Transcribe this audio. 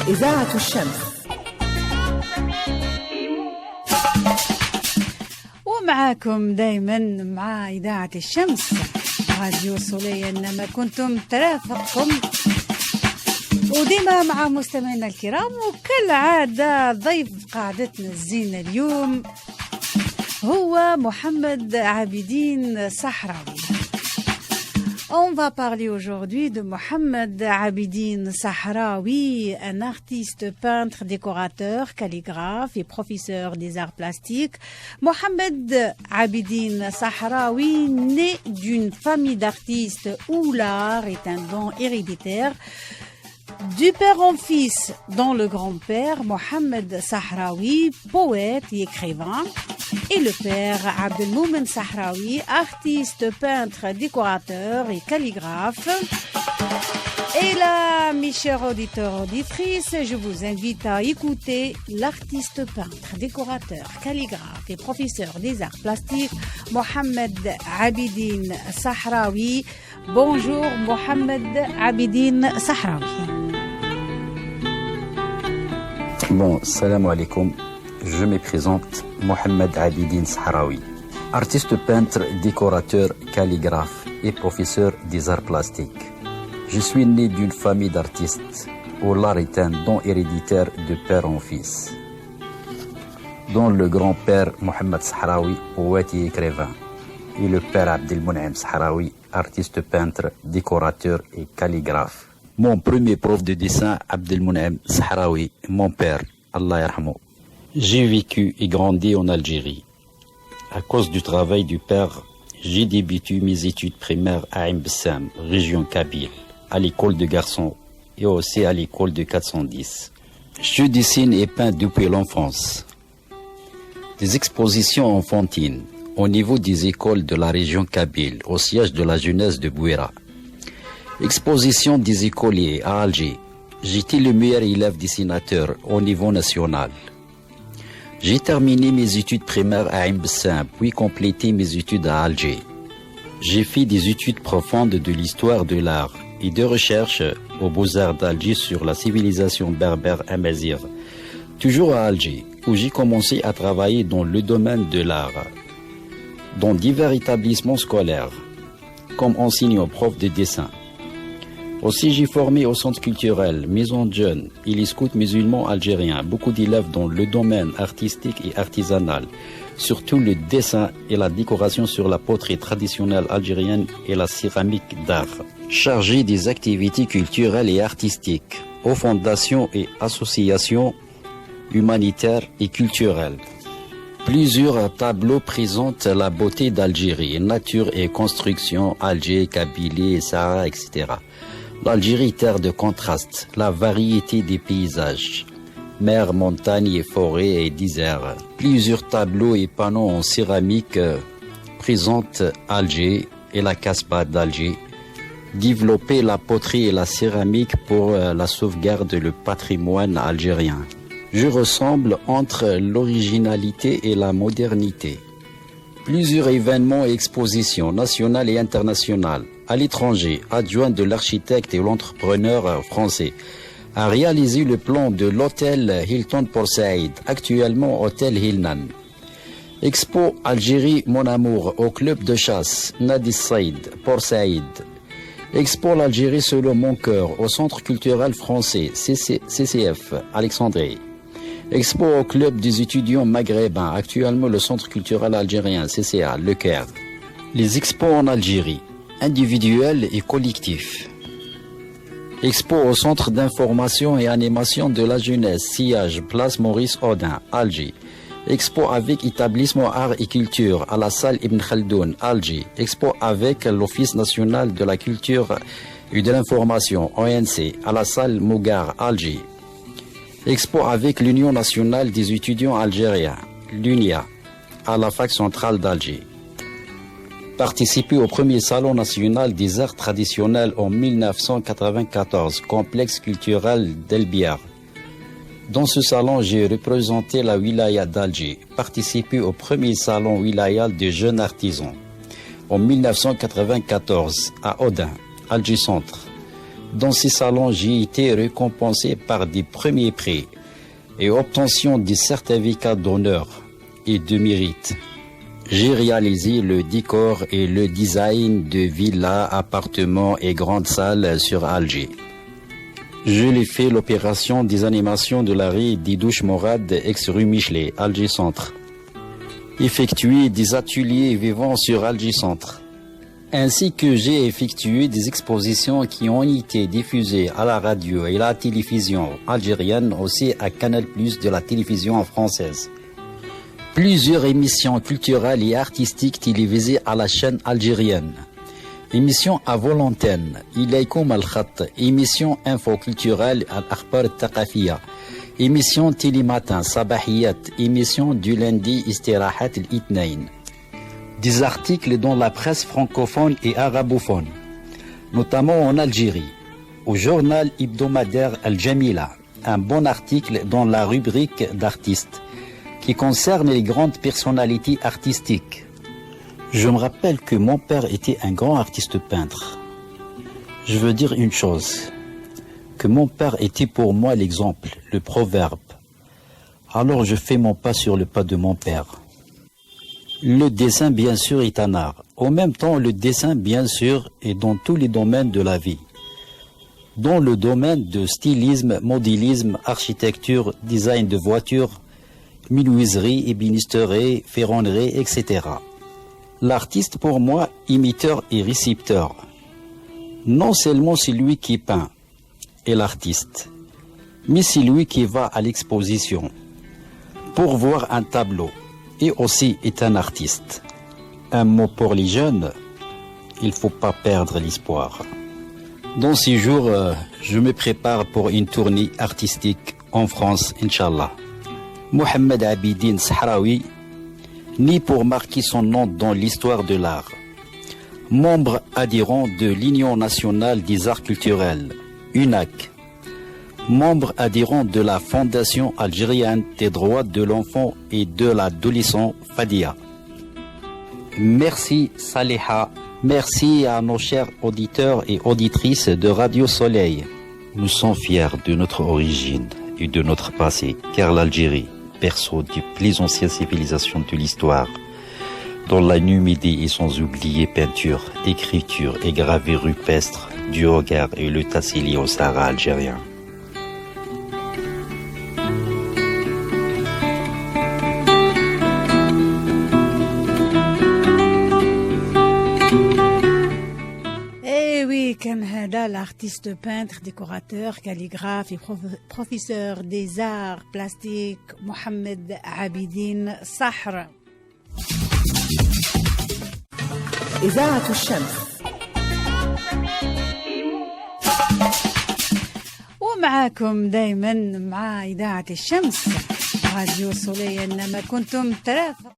إذاعة الشمس. ومعاكم دايما مع إذاعة الشمس راديو سولي، إنما كنتم ترافقكم وديما مع مستمعينا الكرام. وكالعادة ضيف قاعدتنا الزينة اليوم هو محمد عابدين صحراوي. On va parler aujourd'hui de Mohamed Abidine Sahraoui, un artiste, peintre, décorateur, calligraphe et professeur des arts plastiques. Mohamed Abidine Sahraoui, né d'une famille d'artistes où l'art est un don héréditaire. Du père en fils, dont le grand-père Mohamed Sahraoui, poète et écrivain, et le père Abdelmoumen Sahraoui, artiste, peintre, décorateur et calligraphe. Et là, mes chers auditeurs, auditrices, je vous invite à écouter l'artiste, peintre, décorateur, calligraphe et professeur des arts plastiques, Mohamed Abidine Sahraoui. Bonjour Mohamed Abidine Sahraoui. Bon, salam alaikum. Je me présente Mohamed Abidine Sahraoui, artiste peintre, décorateur, calligraphe et professeur des arts plastiques. Je suis né d'une famille d'artistes où l'art est un don héréditaire de père en fils, dont le grand-père Mohamed Sahraoui, poète et écrivain, et le père Abdelmounem Sahraoui, artiste peintre, décorateur et calligraphe. Mon premier prof de dessin, Abdelmounem Sahraoui, mon père, Allah yarhamou. J'ai vécu et grandi en Algérie. À cause du travail du père, j'ai débuté mes études primaires à Ain Bessam, région Kabyle, à l'école de garçons et aussi à l'école de 410. Je dessine et peins depuis l'enfance. Des expositions enfantines au niveau des écoles de la région Kabyle, au siège de la jeunesse de Bouira. Exposition des écoliers à Alger. J'étais le meilleur élève dessinateur au niveau national. J'ai terminé mes études primaires à Ain Bessam, puis complété mes études à Alger. J'ai fait des études profondes de l'histoire de l'art et de recherche aux Beaux-Arts d'Alger sur la civilisation berbère amazigh, toujours à Alger, où j'ai commencé à travailler dans le domaine de l'art, dans divers établissements scolaires, comme enseignant prof de dessin. Aussi, j'ai formé au centre culturel Maison de Jeunes et les scouts musulmans algériens, beaucoup d'élèves dans le domaine artistique et artisanal, surtout le dessin et la décoration sur la poterie traditionnelle algérienne et la céramique d'art. Chargé des activités culturelles et artistiques aux fondations et associations humanitaires et culturelles. Plusieurs tableaux présentent la beauté d'Algérie, nature et construction, Alger, Kabylie, Sahara, etc. L'Algérie, terre de contraste, la variété des paysages, mer, montagnes et forêts et déserts. Plusieurs tableaux et panneaux en céramique présentent Alger et la Casbah d'Alger. Développer la poterie et la céramique pour la sauvegarde du patrimoine algérien. Je ressemble entre l'originalité et la modernité. Plusieurs événements et expositions nationales et internationales. À l'étranger, adjoint de l'architecte et l'entrepreneur français, a réalisé le plan de l'hôtel Hilton Port Saïd, actuellement hôtel Hilnan. Expo Algérie Mon Amour au club de chasse Nadi Saïd, Port Saïd. Expo l'Algérie selon mon cœur au centre culturel français CCF Alexandrie. Expo au club des étudiants maghrébins, actuellement le centre culturel algérien CCA Le Caire. Les expos en Algérie, individuels et collectifs. Expo au centre d'information et animation de la jeunesse Sillage, place Maurice Audin, Alger. Expo avec établissement art et culture à la salle Ibn Khaldoun, Alger. Expo avec l'Office national de la culture et de l'information, ONC, à la salle Mougar, Alger. Expo avec l'Union nationale des étudiants algériens, l'UNIA, à la fac centrale d'Alger. Participé au premier salon national des arts traditionnels en 1994, complexe culturel d'El Biar. Dans ce salon, j'ai représenté la wilaya d'Alger, participé au premier salon wilayal des jeunes artisans. En 1994, à Audin, Alger Centre. Dans ces salons, j'ai été récompensé par des premiers prix et obtention des certificats d'honneur et de mérite. J'ai réalisé le décor et le design de villas, appartements et grandes salles sur Alger. Je l'ai fait l'opération des animations de la rue Didouche Morad, ex-rue Michelet, Alger Centre. Effectué des ateliers vivants sur Alger Centre. Ainsi que j'ai effectué des expositions qui ont été diffusées à la radio et la télévision algérienne, aussi à Canal+, de la télévision française. Plusieurs émissions culturelles et artistiques télévisées à la chaîne algérienne. Émission à vol antenne, Ilaykoum al-Khat, émission info culturelle Al-Akhbar al-Thaqafiyya, émission télématin Sabahiyat, émission du lundi Istirahat al-Itnain. Des articles dans la presse francophone et arabophone, notamment en Algérie, au journal hebdomadaire Al-Jamila, un bon article dans la rubrique d'artistes qui concerne les grandes personnalités artistiques. Je me rappelle que mon père était un grand artiste peintre. Je veux dire une chose, que mon père était pour moi l'exemple, le proverbe. Alors je fais mon pas sur le pas de mon père. Le dessin, bien sûr, est un art. En même temps, le dessin, bien sûr, est dans tous les domaines de la vie. Dans le domaine de stylisme, modélisme, architecture, design de voitures, menuiserie, ébénisterie, ferronnerie, etc. L'artiste, pour moi, imiteur et récepteur. Non seulement celui qui peint est l'artiste, mais celui qui va à l'exposition pour voir un tableau et aussi est un artiste. Un mot pour les jeunes, il ne faut pas perdre l'espoir. Dans ces jours, je me prépare pour une tournée artistique en France, Inch'Allah. Mohamed Abidine Sahraoui, né pour marquer son nom dans l'histoire de l'art. Membre adhérent de l'Union nationale des arts culturels, UNAC. Membre adhérent de la Fondation algérienne des droits de l'enfant et de l'adolescent, FADIA. Merci Saliha, merci à nos chers auditeurs et auditrices de Radio Soleil. Nous sommes fiers de notre origine et de notre passé, car l'Algérie, berceau des plus anciennes civilisations de l'histoire, dans la Numidie et sans oublier peinture, écriture et gravure rupestre, du regard et le tassili au Sahara algérien. كان هذا l'artiste peintre, décorateur, calligraphe et professeur des arts plastiques محمد عابدين صحراوي. إذاعة الشمس ومعاكم دايما مع إذاعة الشمس راديو سولي. إنما كنتم ثلاثة